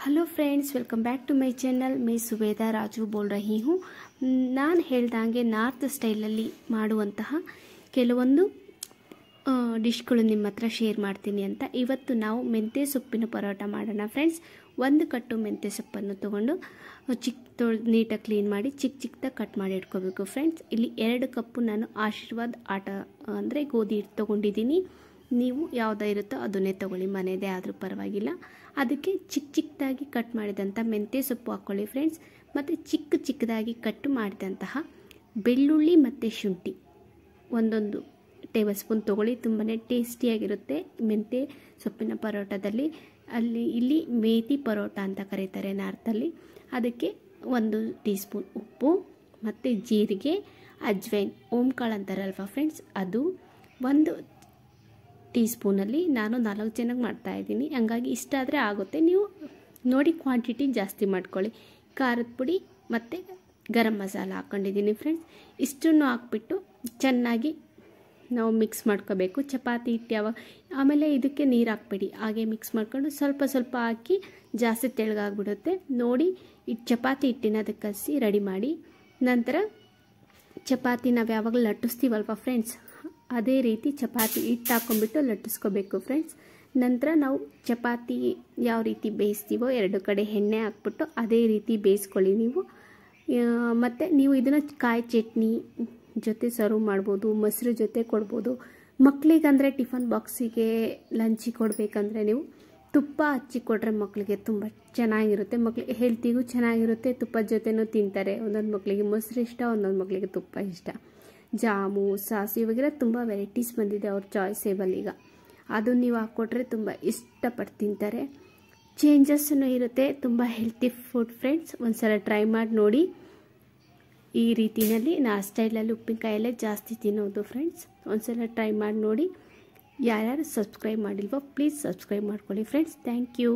Hello friends, welcome back to my channel. मैं सुबेदा राजू बोल रही हूँ। ನಾನು ಹೇಳ್ದಂಗೆ ನಾರ್ತ್ ಸ್ಟೈಲಲ್ಲಿ ಮಾಡುವಂತಹ ಕೆಲವೊಂದು ಡಿಶ್ಗಳು ನಿಮ್ಮ ಹತ್ರ ಶೇರ್ ಮಾಡ್ತೀನಿ ಅಂತ ಇವತ್ತು ನಾವು ಮೆಂತ್ಯ ಸೊಪ್ಪಿನ ಪರೋಟ ಮಾಡೋಣ ಫ್ರೆಂಡ್ಸ್। ಒಂದು ಕಟ್ಟು ಮೆಂತ್ಯ ಸೊಪ್ಪನ್ನು ತಗೊಂಡು ನೀಟಾಗಿ ಕ್ಲೀನ್ ಮಾಡಿ ಚಿಕ್ಕದಾಗಿ ಕಟ್ ಮಾಡಿ ಇಟ್ಕೋಬೇಕು ಫ್ರೆಂಡ್ಸ್। ಇಲ್ಲಿ 2 ಕಪ್ ನಾನು ಆಶೀರ್ವಾದ್ ಆಟ ಅಂದರೆ ಗೋಧಿ ಹಿಟ್ಟು ತಗೊಂಡಿದ್ದೀನಿ। ನೀವು ಯಾವುದೇ ಇರುತ್ತೋ ಅದನ್ನೇ ತಗೊಳ್ಳಿ, ಮನೆಯದೇ ಆದರೂ ಪರವಾಗಿಲ್ಲ। ಅದಕ್ಕೆ ಚಿಕ್ಕದಾಗಿ ಕಟ್ ಮಾಡಿದಂಥ ಮೆಂತ್ಯ ಸೊಪ್ಪು ಹಾಕ್ಕೊಳ್ಳಿ ಫ್ರೆಂಡ್ಸ್। ಮತ್ತು ಚಿಕ್ಕದಾಗಿ ಕಟ್ ಮಾಡಿದಂತಹ ಬೆಳ್ಳುಳ್ಳಿ ಮತ್ತು ಶುಂಠಿ ಒಂದೊಂದು ಟೇಬಲ್ ಸ್ಪೂನ್ ತೊಗೊಳ್ಳಿ, ತುಂಬಾ ಟೇಸ್ಟಿಯಾಗಿರುತ್ತೆ ಮೆಂತ್ಯ ಸೊಪ್ಪಿನ ಪರೋಟದಲ್ಲಿ। ಇಲ್ಲಿ ಮೇಥಿ ಪರೋಟ ಅಂತ ಕರೀತಾರೆ ನಾರ್ತಲ್ಲಿ। ಅದಕ್ಕೆ 1 ಟೀ ಸ್ಪೂನ್ ಉಪ್ಪು ಮತ್ತು ಜೀರಿಗೆ, ಅಜ್ವೈನ್, ಓಂಕಾಳು ಅಂತಾರಲ್ವ ಫ್ರೆಂಡ್ಸ್, ಅದು 1 ಟೀ ಸ್ಪೂನಲ್ಲಿ ನಾನು 4 ಜನಕ್ಕೆ ಮಾಡ್ತಾಯಿದ್ದೀನಿ, ಹಂಗಾಗಿ ಇಷ್ಟ ಆದರೆ ಆಗುತ್ತೆ, ನೀವು ನೋಡಿ ಕ್ವಾಂಟಿಟಿ ಜಾಸ್ತಿ ಮಾಡ್ಕೊಳ್ಳಿ। ಖಾರದ ಪುಡಿ ಮತ್ತು ಗರಂ ಮಸಾಲ ಹಾಕ್ಕೊಂಡಿದ್ದೀನಿ ಫ್ರೆಂಡ್ಸ್। ಇಷ್ಟನ್ನು ಹಾಕ್ಬಿಟ್ಟು ಚೆನ್ನಾಗಿ ನಾವು ಮಿಕ್ಸ್ ಮಾಡ್ಕೋಬೇಕು। ಚಪಾತಿ ಹಿಟ್ಟು ಆಮೇಲೆ ಇದಕ್ಕೆ ನೀರು ಹಾಕ್ಬೇಡಿ, ಹಾಗೆ ಮಿಕ್ಸ್ ಮಾಡ್ಕೊಂಡು ಸ್ವಲ್ಪ ಹಾಕಿ ಜಾಸ್ತಿ ತೆಳ್ಳಗಾಗ್ಬಿಡುತ್ತೆ ನೋಡಿ। ಚಪಾತಿ ಹಿಟ್ಟಿನ ಅದಕ್ಕೆ ಕಲಸಿ ರೆಡಿ ಮಾಡಿ, ನಂತರ ಚಪಾತಿ ನಾವು ಯಾವಾಗಲೂ ಲಟ್ಟಿಸ್ತೀವಲ್ವ ಫ್ರೆಂಡ್ಸ್, ಅದೇ ರೀತಿ ಚಪಾತಿ ಹಿಟ್ಟು ಹಾಕ್ಕೊಂಡ್ಬಿಟ್ಟು ಲಟ್ಟಿಸ್ಕೋಬೇಕು ಫ್ರೆಂಡ್ಸ್। ನಂತರ ನಾವು ಚಪಾತಿ ಯಾವ ರೀತಿ ಬೇಯಿಸ್ತೀವೋ 2 ಕಡೆ ಎಣ್ಣೆ ಹಾಕ್ಬಿಟ್ಟು ಅದೇ ರೀತಿ ಬೇಯಿಸ್ಕೊಳ್ಳಿ ನೀವು। ಮತ್ತು ನೀವು ಇದನ್ನು ಕಾಯಿ ಚಟ್ನಿ ಜೊತೆ ಸರ್ವ್ ಮಾಡ್ಬೋದು, ಮೊಸರು ಜೊತೆ ಕೊಡ್ಬೋದು। ಮಕ್ಕಳಿಗಂದರೆ ಟಿಫನ್ ಬಾಕ್ಸಿಗೆ ಲಂಚಿಗೆ ಕೊಡಬೇಕಂದ್ರೆ ನೀವು ತುಪ್ಪ ಹಚ್ಚಿ ಕೊಟ್ಟರೆ ಮಕ್ಕಳಿಗೆ ತುಂಬ ಚೆನ್ನಾಗಿರುತ್ತೆ, ಮಕ್ಕಳಿಗೆ ಹೆಲ್ತಿಗೂ ಚೆನ್ನಾಗಿರುತ್ತೆ, ತುಪ್ಪದ ಜೊತೆನೂ ತಿಂತಾರೆ। ಒಂದೊಂದು ಮಕ್ಕಳಿಗೆ ಮೊಸರು ಇಷ್ಟ, ಒಂದೊಂದು ಮಕ್ಕಳಿಗೆ ತುಪ್ಪ ಇಷ್ಟ। ಜಾಮು, ಸಾಸಿವೆ ವಗೇರೆ ತುಂಬ ವೆರೈಟೀಸ್ ಬಂದಿದೆ ಅವ್ರ ಚಾಯ್ಸೇಬಲ್ ಈಗ, ಅದು ನೀವು ಹಾಕ್ಕೊಟ್ರೆ ತುಂಬ ಇಷ್ಟಪಟ್ಟು ತಿಂತಾರೆ। ಚೇಂಜಸ್ಸೂ ಇರುತ್ತೆ, ತುಂಬ ಹೆಲ್ತಿ ಫುಡ್ ಫ್ರೆಂಡ್ಸ್, ಒಂದ್ಸಲ ಟ್ರೈ ಮಾಡಿ ನೋಡಿ। ಈ ರೀತಿಯಲ್ಲಿ ನಾ ಸ್ಟೈಲಲ್ಲಿ ಉಪ್ಪಿನಕಾಯಲ್ಲೇ ಜಾಸ್ತಿ ತಿನ್ನೋದು ಫ್ರೆಂಡ್ಸ್, ಒಂದ್ಸಲ ಟ್ರೈ ಮಾಡಿ ನೋಡಿ। ಯಾರ್ಯಾರು ಸಬ್ಸ್ಕ್ರೈಬ್ ಮಾಡಿಲ್ವೋ ಪ್ಲೀಸ್ ಸಬ್ಸ್ಕ್ರೈಬ್ ಮಾಡ್ಕೊಳ್ಳಿ ಫ್ರೆಂಡ್ಸ್। Thank you.